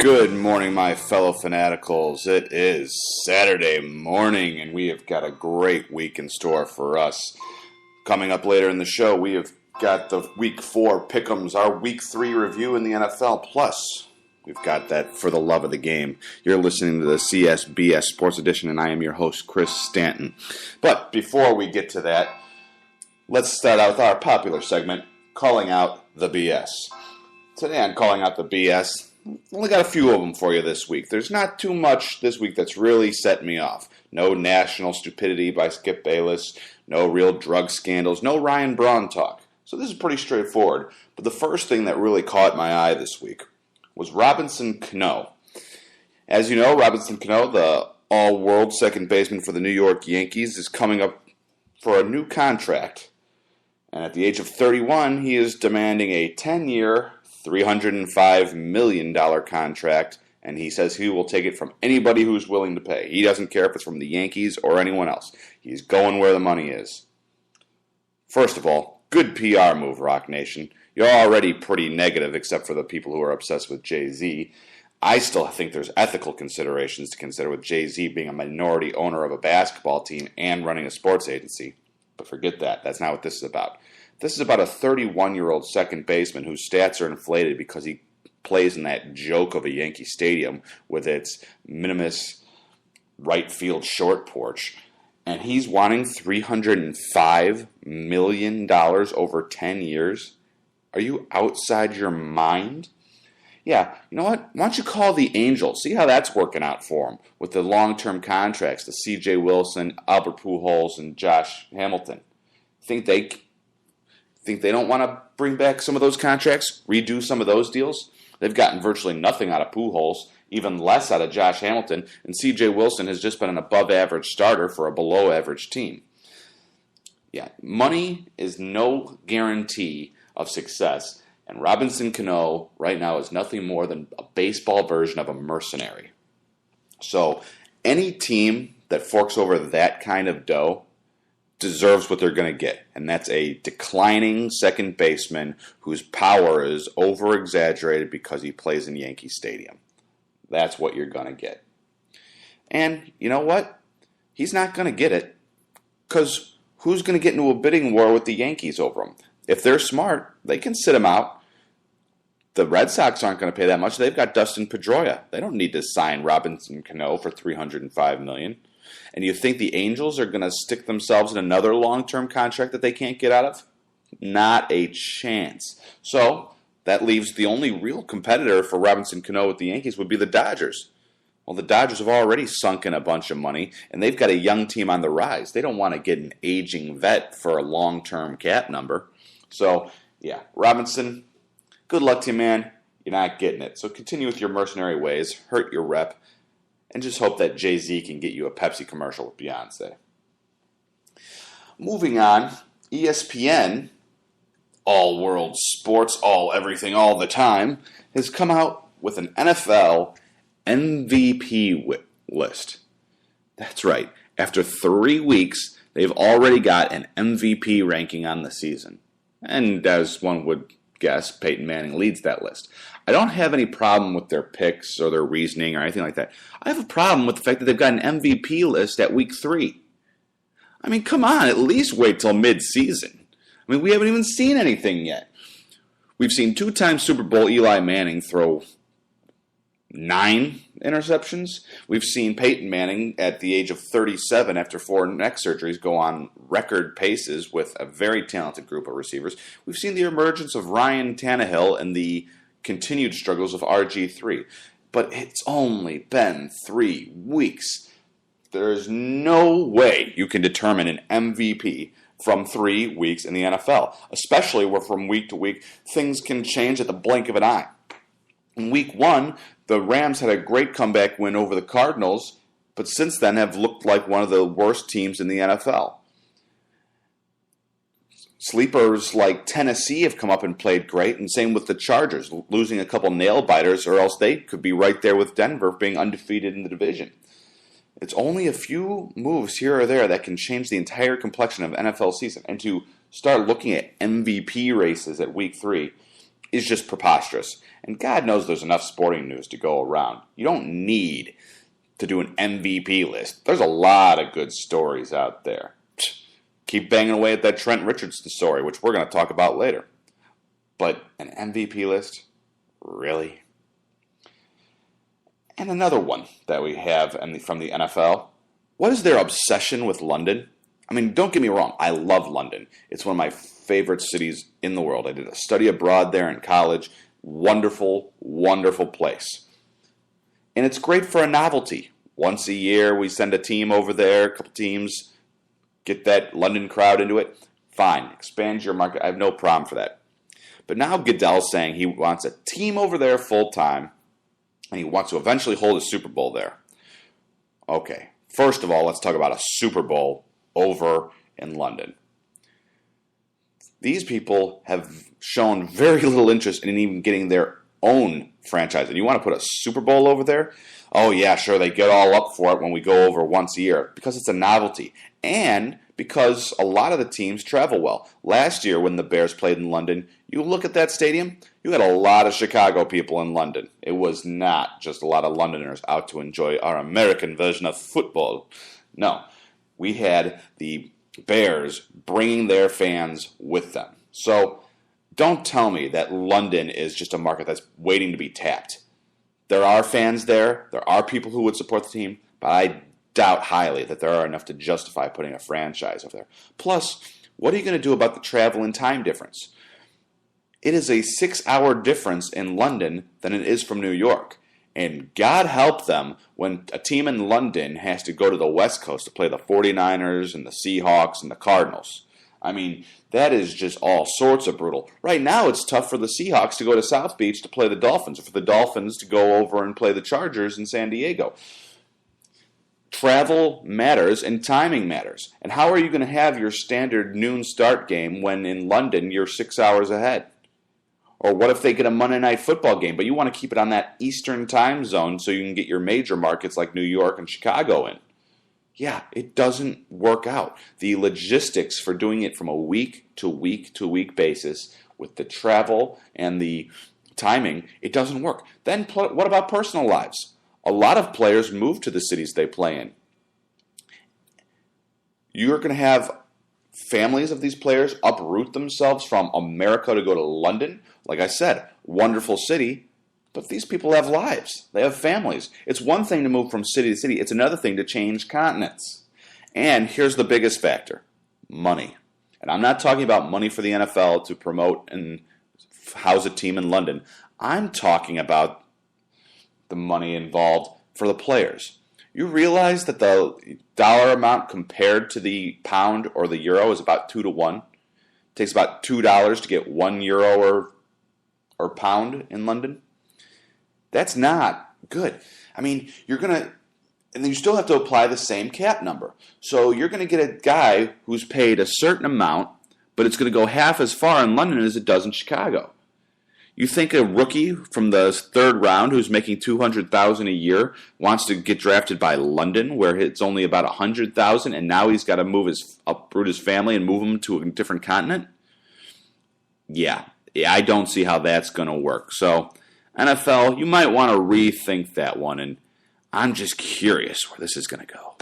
Good morning, my fellow fanaticals. It is Saturday morning, and we have got a great week in store for us. Coming up later in the show, we have got the Week 4 Pick'ems, our Week 3 review in the NFL, plus we've got that for the love of the game. You're listening to the CSBS Sports Edition, and I am your host, Chris Stanton. But before we get to that, let's start out with our popular segment, Calling Out the BS. Today on Calling Out the BS, only got a few of them for you this week. There's not too much this week that's really set me off. No national stupidity by Skip Bayless, no real drug scandals, no Ryan Braun talk. So this is pretty straightforward. But the first thing that really caught my eye this week was Robinson Cano. As you know, Robinson Cano, the all-world second baseman for the New York Yankees, is coming up for a new contract. And at the age of 31, he is demanding a 10-year, $305 million contract, and he says he will take it from anybody who's willing to pay. He doesn't care if it's from the Yankees or anyone else. He's going where the money is. First of all, good PR move, Rock Nation. You're already pretty negative, except for the people who are obsessed with Jay-Z. I still think there's ethical considerations to consider with Jay-Z being a minority owner of a basketball team and running a sports agency. But forget that. That's not what this is about. This is about a 31-year-old second baseman whose stats are inflated because he plays in that joke of a Yankee Stadium with its minimus right field short porch. And he's wanting $305 million over 10 years? Are you outside your mind? Yeah, you know what? Why don't you call the Angels? See how that's working out for him with the long-term contracts, the C.J. Wilson, Albert Pujols, and Josh Hamilton. Think they don't want to bring back some of those contracts, redo some of those deals? They've gotten virtually nothing out of Pujols, even less out of Josh Hamilton, and C.J. Wilson has just been an above-average starter for a below-average team. Yeah, money is no guarantee of success, and Robinson Cano right now is nothing more than a baseball version of a mercenary. So any team that forks over that kind of dough deserves what they're going to get, and that's a declining second baseman whose power is over-exaggerated because he plays in Yankee Stadium. That's what you're going to get. And you know what? He's not going to get it, because who's going to get into a bidding war with the Yankees over him? If they're smart, they can sit him out. The Red Sox aren't going to pay that much. They've got Dustin Pedroia. They don't need to sign Robinson Cano for $305 million. And you think the Angels are going to stick themselves in another long-term contract that they can't get out of? Not a chance. So that leaves the only real competitor for Robinson Cano with the Yankees would be the Dodgers. Well, the Dodgers have already sunk in a bunch of money, and they've got a young team on the rise. They don't want to get an aging vet for a long-term cap number. So, yeah, Robinson, good luck to you, man. You're not getting it. So continue with your mercenary ways, hurt your rep, and just hope that Jay-Z can get you a Pepsi commercial with Beyonce. Moving on, ESPN, all world sports, all everything, all the time, has come out with an NFL MVP list. That's right. After 3 weeks, they've already got an MVP ranking on the season. And as one would guess, Peyton Manning leads that list. I don't have any problem with their picks or their reasoning or anything like that. I have a problem with the fact that they've got an MVP list at week 3. I mean, come on, at least wait till mid-season. I mean, we haven't even seen anything yet. We've seen 2-time Super Bowl Eli Manning throw 9 interceptions. We've seen Peyton Manning at the age of 37 after 4 neck surgeries go on record paces with a very talented group of receivers. We've seen the emergence of Ryan Tannehill and the continued struggles of RG3. But it's only been 3 weeks. There's no way you can determine an MVP from 3 weeks in the NFL, especially where from week to week things can change at the blink of an eye. In week 1, the Rams had a great comeback win over the Cardinals, but since then have looked like one of the worst teams in the NFL. Sleepers like Tennessee have come up and played great, and same with the Chargers, losing a couple nail-biters, or else they could be right there with Denver being undefeated in the division. It's only a few moves here or there that can change the entire complexion of NFL season. And to start looking at MVP races at week 3, is just preposterous. And God knows there's enough sporting news to go around. You don't need to do an MVP list. There's a lot of good stories out there. Keep banging away at that Trent Richardson story, which we're going to talk about later. But an MVP list? Really? And another one that we have from the NFL. What is their obsession with London? I mean, don't get me wrong. I love London. It's one of my favorite cities in the world. I did a study abroad there in college. Wonderful, wonderful place. And it's great for a novelty. Once a year, we send a team over there, a couple teams, get that London crowd into it. Fine, expand your market. I have no problem for that. But now Goodell's saying he wants a team over there full time, and he wants to eventually hold a Super Bowl there. Okay, first of all, let's talk about a Super Bowl over in London. These people have shown very little interest in even getting their own franchise. And you want to put a Super Bowl over there? Oh, yeah, sure, they get all up for it when we go over once a year because it's a novelty. And because a lot of the teams travel well. Last year when the Bears played in London, you look at that stadium, you had a lot of Chicago people in London. It was not just a lot of Londoners out to enjoy our American version of football. No, we had the Bears bringing their fans with them. So don't tell me that London is just a market that's waiting to be tapped. There are fans there. There are people who would support the team, but I doubt highly that there are enough to justify putting a franchise over there. Plus, what are you going to do about the travel and time difference? It is a 6-hour difference in London than it is from New York. And God help them when a team in London has to go to the West Coast to play the 49ers and the Seahawks and the Cardinals. I mean, that is just all sorts of brutal. Right now, it's tough for the Seahawks to go to South Beach to play the Dolphins, or for the Dolphins to go over and play the Chargers in San Diego. Travel matters and timing matters. And how are you going to have your standard noon start game when in London you're 6 hours ahead? Or what if they get a Monday night football game, but you want to keep it on that Eastern time zone so you can get your major markets like New York and Chicago in? Yeah, it doesn't work out. The logistics for doing it from a week to week to week basis with the travel and the timing, it doesn't work. Then what about personal lives? A lot of players move to the cities they play in. You're going to have families of these players uproot themselves from America to go to London. Like I said, wonderful city, but these people have lives. They have families. It's one thing to move from city to city. It's another thing to change continents. And here's the biggest factor, money. And I'm not talking about money for the NFL to promote and house a team in London. I'm talking about the money involved for the players. You realize that the dollar amount compared to the pound or the euro is about 2 to 1. It takes about $2 to get €1 or pound in London. That's not good. I mean, and then you still have to apply the same cap number. So you're going to get a guy who's paid a certain amount, but it's going to go half as far in London as it does in Chicago. You think a rookie from the third round who's making $200,000 a year wants to get drafted by London, where it's only about $100,000, and now he's got to uproot his family and move him to a different continent? Yeah, I don't see how that's going to work. So, NFL, you might want to rethink that one, and I'm just curious where this is going to go.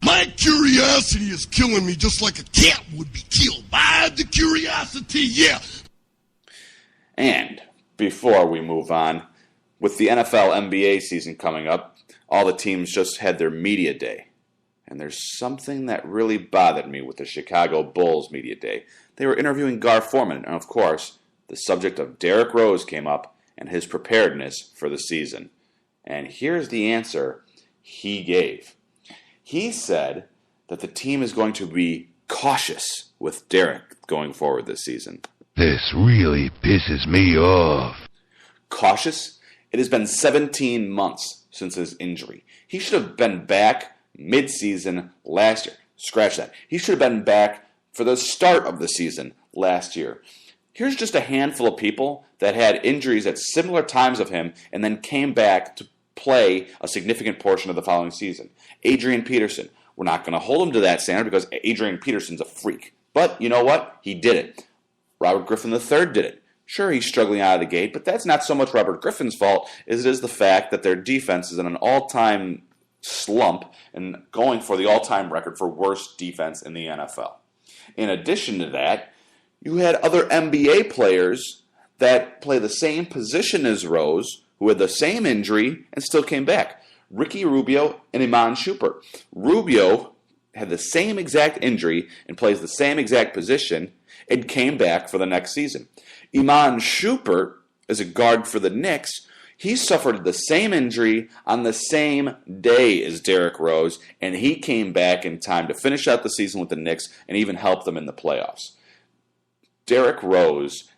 My curiosity is killing me just like a cat would be killed by the curiosity, yeah. And before we move on, with the NFL NBA season coming up, all the teams just had their media day. And there's something that really bothered me with the Chicago Bulls media day. They were interviewing Gar Forman, and of course, the subject of Derrick Rose came up and his preparedness for the season. And here's the answer he gave. He said that the team is going to be cautious with Derrick going forward this season. This really pisses me off. Cautious? It has been 17 months since his injury. He should have been back mid-season last year. Scratch that. He should have been back for the start of the season last year. Here's just a handful of people that had injuries at similar times of him and then came back to play a significant portion of the following season. Adrian Peterson. We're not going to hold him to that standard because Adrian Peterson's a freak. But you know what? He did it. Robert Griffin III did it. Sure, he's struggling out of the gate, but that's not so much Robert Griffin's fault as it is the fact that their defense is in an all-time slump and going for the all-time record for worst defense in the NFL. In addition to that, you had other NBA players that play the same position as Rose, who had the same injury and still came back. Ricky Rubio and Iman Shumpert. Rubio had the same exact injury and plays the same exact position and came back for the next season. Iman Shumpert is a guard for the Knicks. He suffered the same injury on the same day as Derrick Rose, and he came back in time to finish out the season with the Knicks and even help them in the playoffs. Derrick Rose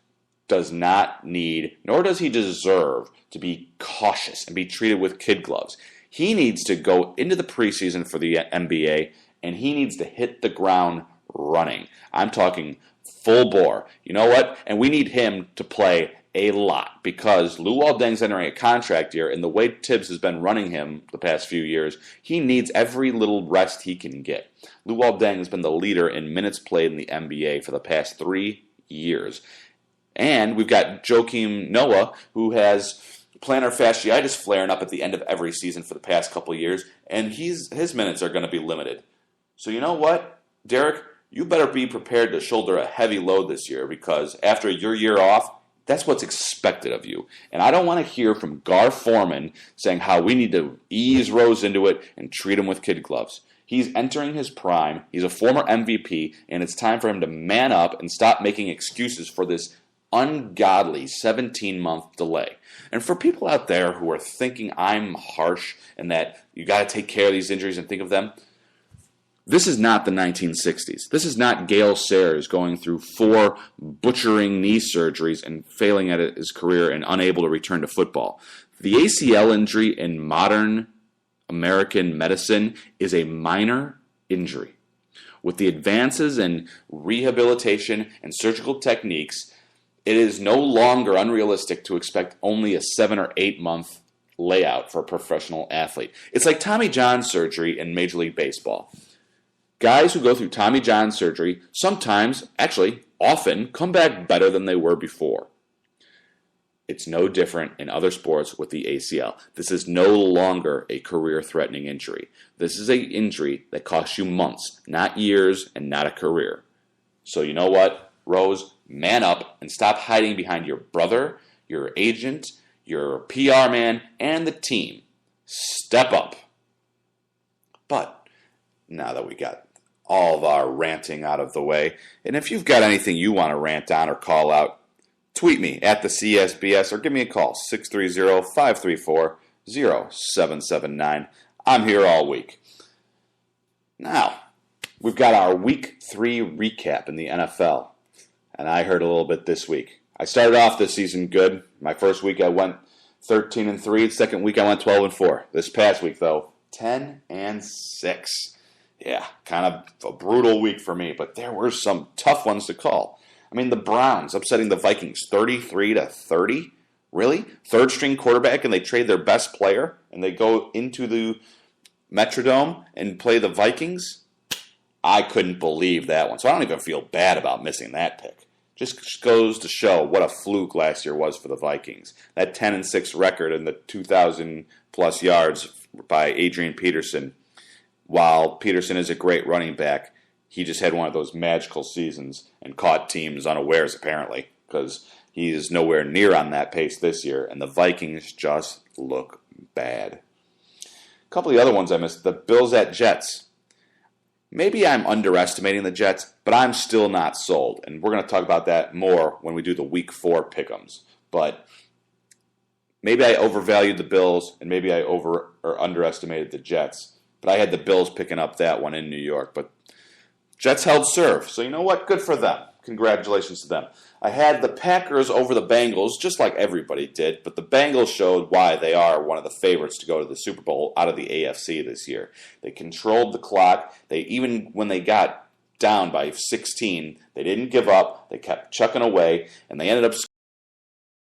does not need, nor does he deserve, to be cautious and be treated with kid gloves. He needs to go into the preseason for the NBA, and he needs to hit the ground running. I'm talking full bore. You know what? And we need him to play a lot because Luol Deng's entering a contract year, and the way Tibbs has been running him the past few years, he needs every little rest he can get. Luol Deng has been the leader in minutes played in the NBA for the past 3 years. And we've got Joakim Noah, who has plantar fasciitis flaring up at the end of every season for the past couple of years, and his minutes are going to be limited. So you know what, Derek? You better be prepared to shoulder a heavy load this year because after your year off, that's what's expected of you. And I don't want to hear from Gar Forman saying how we need to ease Rose into it and treat him with kid gloves. He's entering his prime. He's a former MVP, and it's time for him to man up and stop making excuses for this ungodly 17-month delay. And for people out there who are thinking I'm harsh and that you got to take care of these injuries and think of them, this is not the 1960s. This is not Gale Sayers going through 4 butchering knee surgeries and failing at his career and unable to return to football. The ACL injury in modern American medicine is a minor injury. With the advances in rehabilitation and surgical techniques, it is no longer unrealistic to expect only a 7 or 8 month layout for a professional athlete. It's like Tommy John surgery in Major League Baseball. Guys who go through Tommy John surgery sometimes, actually, often, come back better than they were before. It's no different in other sports with the ACL. This is no longer a career-threatening injury. This is an injury that costs you months, not years, and not a career. So you know what, Rose? Man up and stop hiding behind your brother, your agent, your PR man, and the team. Step up. But now that we got all of our ranting out of the way, and if you've got anything you want to rant on or call out, tweet me at the CSBS or give me a call, 630-534-0779. I'm here all week. Now, we've got our Week 3 recap in the NFL, and I heard a little bit this week. I started off this season good. My first week I went 13-3. Second week I went 12-4. This past week, though, 10-6. Yeah, kind of a brutal week for me, but there were some tough ones to call. I mean, the Browns upsetting the Vikings 33-30. Really? Third string quarterback, and they trade their best player, and they go into the Metrodome and play the Vikings? I couldn't believe that one, so I don't even feel bad about missing that pick. Just goes to show what a fluke last year was for the Vikings. That 10-6 record and the 2,000-plus yards by Adrian Peterson. While Peterson is a great running back, he just had one of those magical seasons and caught teams unawares, apparently, because he is nowhere near on that pace this year, and the Vikings just look bad. A couple of the other ones I missed, the Bills at Jets. Maybe I'm underestimating the Jets, but I'm still not sold, and we're going to talk about that more when we do the Week 4 pick'ems. But maybe I overvalued the Bills, and maybe I over or underestimated the Jets. But I had the Bills picking up that one in New York. But Jets held serve. So you know what? Good for them. Congratulations to them. I had the Packers over the Bengals, just like everybody did. But the Bengals showed why they are one of the favorites to go to the Super Bowl out of the AFC this year. They controlled the clock. Even when they got down by 16, they didn't give up. They kept chucking away. And they ended up